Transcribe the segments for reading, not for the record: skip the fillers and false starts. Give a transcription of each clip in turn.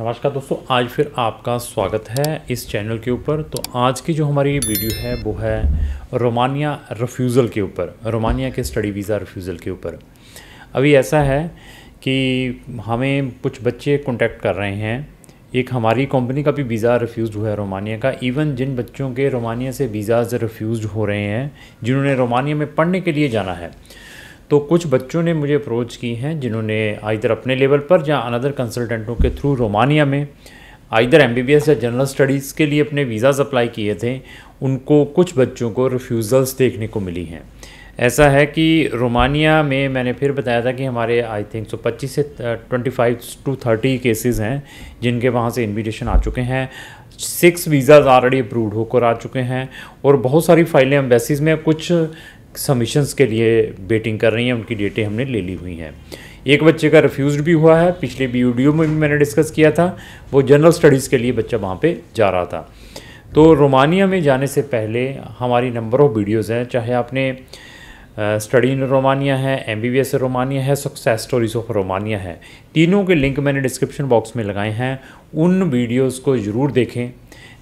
नमस्कार दोस्तों, आज फिर आपका स्वागत है इस चैनल के ऊपर। तो आज की जो हमारी वीडियो है वो है रोमानिया रिफ्यूज़ल के ऊपर, रोमानिया के स्टडी वीज़ा रिफ्यूज़ल के ऊपर। अभी ऐसा है कि हमें कुछ बच्चे कांटेक्ट कर रहे हैं, एक हमारी कंपनी का भी वीज़ा रिफ्यूज़ हुआ है रोमानिया का। इवन जिन बच्चों के रोमानिया से वीज़ाज़ रिफ्यूज़ हो रहे हैं, जिन्होंने रोमानिया में पढ़ने के लिए जाना है, तो कुछ बच्चों ने मुझे अप्रोच की हैं जिन्होंने आइदर अपने लेवल पर या अनदर कंसल्टेंटों के थ्रू रोमानिया में आइदर एमबीबीएस या जनरल स्टडीज़ के लिए अपने वीज़ाज़ अप्लाई किए थे। उनको कुछ बच्चों को रिफ्यूज़ल्स देखने को मिली हैं। ऐसा है कि रोमानिया में मैंने फिर बताया था कि हमारे आई थिंक 25 से 25 to 30 केसेस हैं जिनके वहाँ से इन्विटेशन आ चुके हैं। 6 वीज़ाज़ ऑलरेडी अप्रूव्ड होकर आ चुके हैं और बहुत सारी फाइलें एम्बेसीज़ में कुछ सबमिशंस के लिए वेटिंग कर रही हैं, उनकी डेटें हमने ले ली हुई हैं। एक बच्चे का रिफ्यूज़ड भी हुआ है, पिछले वीडियो में भी मैंने डिस्कस किया था। वो जनरल स्टडीज़ के लिए बच्चा वहाँ पे जा रहा था। तो रोमानिया में जाने से पहले हमारी नंबर ऑफ़ वीडियोज़ हैं, चाहे आपने स्टडी इन रोमानिया है, एमबीबीएस रोमानिया है, सक्सेस स्टोरीज ऑफ रोमानिया है, तीनों के लिंक मैंने डिस्क्रिप्शन बॉक्स में लगाए हैं। उन वीडियोज़ को ज़रूर देखें।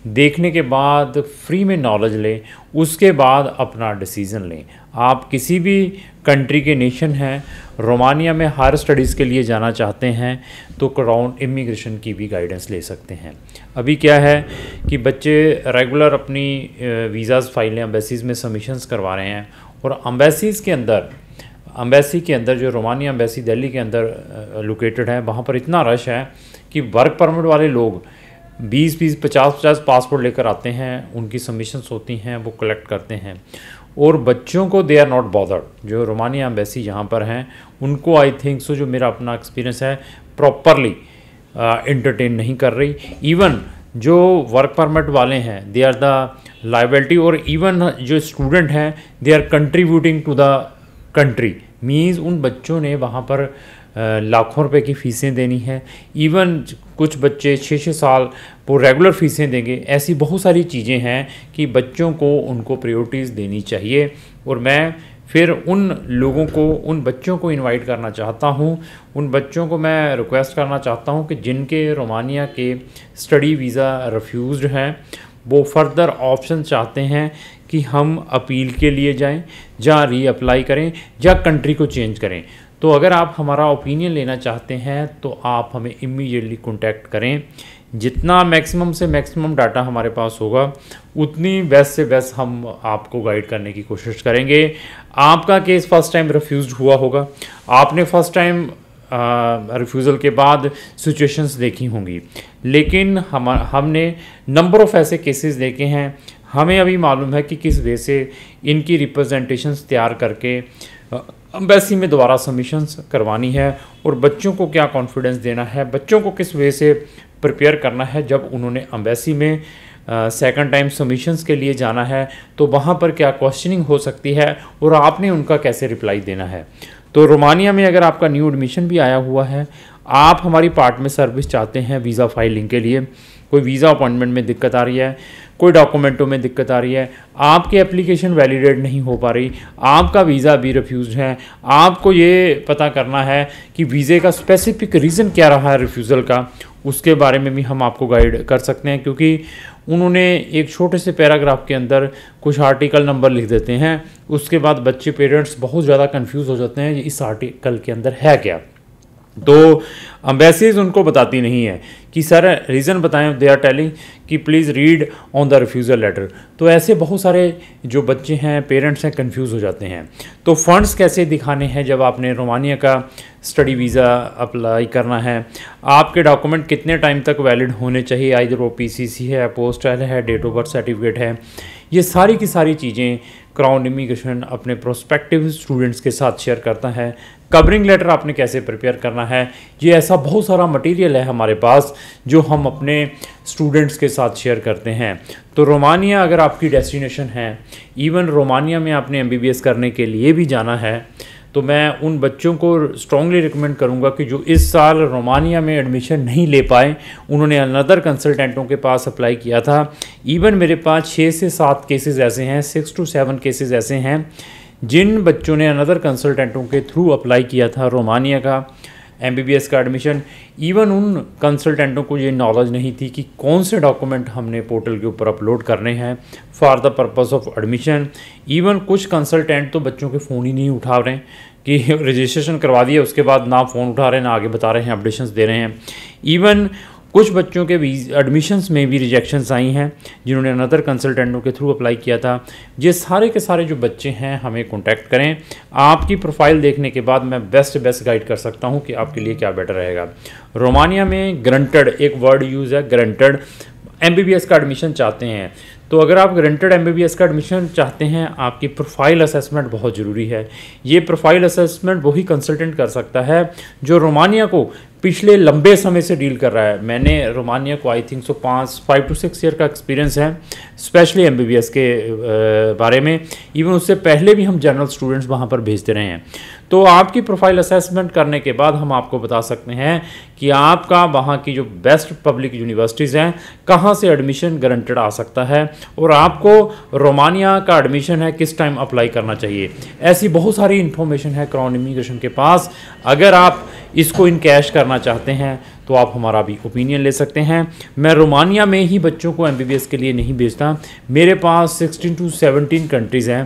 देखने के बाद फ्री में नॉलेज लें, उसके बाद अपना डिसीज़न लें। आप किसी भी कंट्री के नेशन हैं, रोमानिया में हायर स्टडीज़ के लिए जाना चाहते हैं तो क्राउन इमिग्रेशन की भी गाइडेंस ले सकते हैं। अभी क्या है कि बच्चे रेगुलर अपनी वीज़ाज़ फाइलें एम्बेसीज़ में सबमिशंस करवा रहे हैं और एम्बेसी के अंदर जो रोमानिया एम्बेसी दिल्ली के अंदर लोकेटेड है, वहाँ पर इतना रश है कि वर्क परमिट वाले लोग 20-20, 50-50 पासपोर्ट लेकर आते हैं, उनकी सबमिशंस होती हैं, वो कलेक्ट करते हैं और बच्चों को दे आर नॉट बॉदर्ड। जो रोमानिया एम्बेसी यहाँ पर हैं उनको आई थिंक सो, जो मेरा अपना एक्सपीरियंस है, प्रॉपरली इंटरटेन नहीं कर रही। इवन जो वर्क परमिट वाले हैं दे आर द लायबिलिटी, और इवन जो स्टूडेंट हैं they are contributing to the country. Means उन बच्चों ने वहाँ पर लाखों रुपए की फ़ीसें देनी है। इवन कुछ बच्चे 6-6 साल वो रेगुलर फ़ीसें देंगे। ऐसी बहुत सारी चीज़ें हैं कि बच्चों को उनको प्रायोरिटीज़ देनी चाहिए। और मैं फिर उन लोगों को, उन बच्चों को इनवाइट करना चाहता हूं, उन बच्चों को मैं रिक्वेस्ट करना चाहता हूं कि जिनके रोमानिया के स्टडी वीज़ा रिफ्यूज़्ड हैं, वो फर्दर ऑप्शन चाहते हैं कि हम अपील के लिए जाएं, या रीअप्लाई करें, या कंट्री को चेंज करें। तो अगर आप हमारा ओपिनियन लेना चाहते हैं तो आप हमें इमीडिएटली कॉन्टैक्ट करें। जितना मैक्सिमम से मैक्सिमम डाटा हमारे पास होगा उतनी बेस्ट से बेस्ट हम आपको गाइड करने की कोशिश करेंगे। आपका केस फर्स्ट टाइम रिफ्यूज़्ड हुआ होगा, आपने फर्स्ट टाइम रिफ्यूज़ल के बाद सिचुएशंस देखी होंगी, लेकिन हमने नंबर ऑफ़ ऐसे केसेस देखे हैं। हमें अभी मालूम है कि किस वे से इनकी रिप्रेजेंटेशंस तैयार करके एम्बेसी में दोबारा सबमिशंस करवानी है और बच्चों को क्या कॉन्फिडेंस देना है, बच्चों को किस वे से प्रिपेयर करना है जब उन्होंने एम्बेसी में सेकंड टाइम सबमिशंस के लिए जाना है, तो वहाँ पर क्या क्वेश्चनिंग हो सकती है और आपने उनका कैसे रिप्लाई देना है। तो रोमानिया में अगर आपका न्यू एडमिशन भी आया हुआ है, आप हमारी पार्ट में सर्विस चाहते हैं वीज़ा फाइलिंग के लिए, कोई वीज़ा अपॉइंटमेंट में दिक्कत आ रही है, कोई डॉक्यूमेंटों में दिक्कत आ रही है, आपकी एप्लीकेशन वैलिडेट नहीं हो पा रही, आपका वीज़ा भी रिफ्यूज़ है, आपको ये पता करना है कि वीज़े का स्पेसिफिक रीज़न क्या रहा है रिफ्यूज़ल का, उसके बारे में भी हम आपको गाइड कर सकते हैं। क्योंकि उन्होंने एक छोटे से पैराग्राफ के अंदर कुछ आर्टिकल नंबर लिख देते हैं, उसके बाद बच्चे पेरेंट्स बहुत ज़्यादा कंफ्यूज हो जाते हैं इस आर्टिकल के अंदर है क्या। तो एम्बेसीज उनको बताती नहीं है कि सर रीज़न बताएं, दे आर टेलिंग कि please read on the refusal letter. तो ऐसे बहुत सारे जो बच्चे हैं, पेरेंट्स हैं, कंफ्यूज हो जाते हैं। तो फंड्स कैसे दिखाने हैं जब आपने रोमानिया का स्टडी वीज़ा अप्लाई करना है, आपके डॉक्यूमेंट कितने टाइम तक वैलिड होने चाहिए, आइदर वो पीसीसी है, पोस्टल है, डेट ऑफ बर्थ सर्टिफिकेट है, ये सारी की सारी चीज़ें क्राउन इमिग्रेशन अपने प्रोस्पेक्टिव स्टूडेंट्स के साथ शेयर करता है। कवरिंग लेटर आपने कैसे प्रिपेयर करना है, ये ऐसा बहुत सारा मटेरियल है हमारे पास जो हम अपने स्टूडेंट्स के साथ शेयर करते हैं। तो रोमानिया अगर आपकी डेस्टिनेशन है, इवन रोमानिया में आपने एमबीबीएस करने के लिए भी जाना है, तो मैं उन बच्चों को स्ट्रांगली रिकमेंड करूंगा कि जो इस साल रोमानिया में एडमिशन नहीं ले पाए, उन्होंने अनदर कंसल्टेंटों के पास अप्लाई किया था। इवन मेरे पास 6 से 7 केसेस ऐसे हैं, 6 to 7 केसेस ऐसे हैं जिन बच्चों ने अनदर कंसल्टेंटों के थ्रू अप्लाई किया था रोमानिया का MBBS का एडमिशन, इवन उन कंसल्टेंटों को ये नॉलेज नहीं थी कि कौन से डॉक्यूमेंट हमने पोर्टल के ऊपर अपलोड करने हैं for the purpose of admission. Even कुछ कंसल्टेंट तो बच्चों के फ़ोन ही नहीं उठा रहे हैं कि रजिस्ट्रेशन करवा दिया, उसके बाद ना फ़ोन उठा रहे हैं ना आगे बता रहे हैं, अपडेशंस दे रहे हैं। इवन कुछ बच्चों के एडमिशन्स में भी रिजेक्शंस आई हैं जिन्होंने अनदर कंसल्टेंटों के थ्रू अप्लाई किया था। ये सारे के सारे जो बच्चे हैं हमें कॉन्टैक्ट करें। आपकी प्रोफाइल देखने के बाद मैं बेस्ट गाइड कर सकता हूं कि आपके लिए क्या बेटर रहेगा। रोमानिया में ग्रंटेड एक वर्ड यूज़ है, ग्रंटेड MBBS का एडमिशन चाहते हैं तो अगर आप ग्रंटेड MBBS का एडमिशन चाहते हैं, आपकी प्रोफाइल असेसमेंट बहुत ज़रूरी है। ये प्रोफाइल असेसमेंट वही कंसल्टेंट कर सकता है जो रोमानिया को पिछले लंबे समय से डील कर रहा है। मैंने रोमानिया को आई थिंक 5 to 6 ईयर का एक्सपीरियंस है स्पेशली MBBS के बारे में। इवन उससे पहले भी हम जनरल स्टूडेंट्स वहाँ पर भेजते रहे हैं। तो आपकी प्रोफाइल असेसमेंट करने के बाद हम आपको बता सकते हैं कि आपका वहाँ की जो बेस्ट पब्लिक यूनिवर्सिटीज़ हैं कहाँ से एडमिशन गारंटेड आ सकता है और आपको रोमानिया का एडमिशन है किस टाइम अप्लाई करना चाहिए। ऐसी बहुत सारी इन्फॉर्मेशन है क्राउन इमिग्रेशन के पास। अगर आप इसको इनकैश करना चाहते हैं तो आप हमारा भी ओपिनियन ले सकते हैं। मैं रोमानिया में ही बच्चों को MBBS के लिए नहीं भेजता। मेरे पास 16 to 17 कंट्रीज़ हैं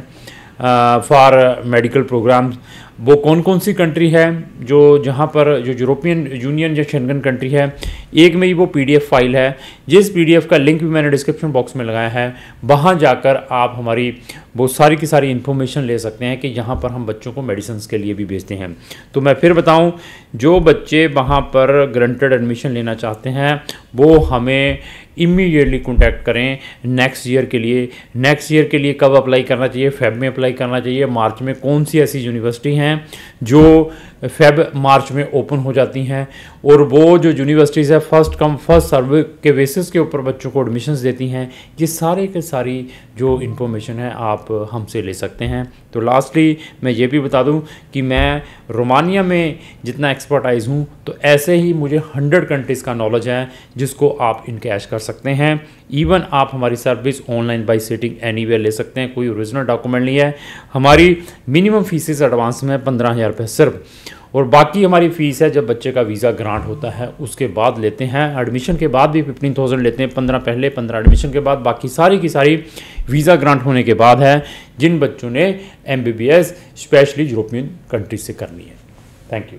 फॉर मेडिकल प्रोग्राम्स। वो कौन कौन सी कंट्री है जो जहाँ पर जो यूरोपियन यूनियन या शेंगन कंट्री है, एक मेरी वो PDF फाइल है जिस PDF का लिंक भी मैंने डिस्क्रिप्शन बॉक्स में लगाया है। वहाँ जाकर आप हमारी बहुत सारी की सारी इन्फॉर्मेशन ले सकते हैं कि यहाँ पर हम बच्चों को मेडिसिन के लिए भी भेजते हैं। तो मैं फिर बताऊँ, जो बच्चे वहाँ पर ग्रंटेड एडमिशन लेना चाहते हैं वो हमें इमीडिएटली कॉन्टैक्ट करें नेक्स्ट ईयर के लिए। नेक्स्ट ईयर के लिए कब अप्लाई करना चाहिए? फेब में अप्लाई करना चाहिए, मार्च में? कौन सी ऐसी यूनिवर्सिटी हैं जो फेब मार्च में ओपन हो जाती हैं और वो जो यूनिवर्सिटीज़ है फर्स्ट कम फर्स्ट सर्व के बेसिस के ऊपर बच्चों को एडमिशन्स देती हैं। ये सारे के सारी जो इन्फॉर्मेशन है आप हमसे ले सकते हैं। तो लास्टली मैं ये भी बता दूं कि मैं रोमानिया में जितना एक्सपर्टाइज हूँ तो ऐसे ही मुझे 100 कंट्रीज़ का नॉलेज है जिसको आप इनकैश कर सकते हैं। इवन आप हमारी service online buy sitting anywhere ले सकते हैं, कोई ओरिजिनल डॉक्यूमेंट नहीं है। हमारी मिनिमम फीसेस एडवांस में 15,000 रुपये सिर्फ, और बाकी हमारी फ़ीस है जब बच्चे का वीज़ा ग्रांट होता है उसके बाद लेते हैं। एडमिशन के बाद भी 15,000 लेते हैं, 15 पहले 15 एडमिशन के बाद, बाकी सारी की सारी वीज़ा ग्रांट होने के बाद है जिन बच्चों ने MBBS स्पेशली यूरोपियन कंट्रीज से करनी है। Thank you.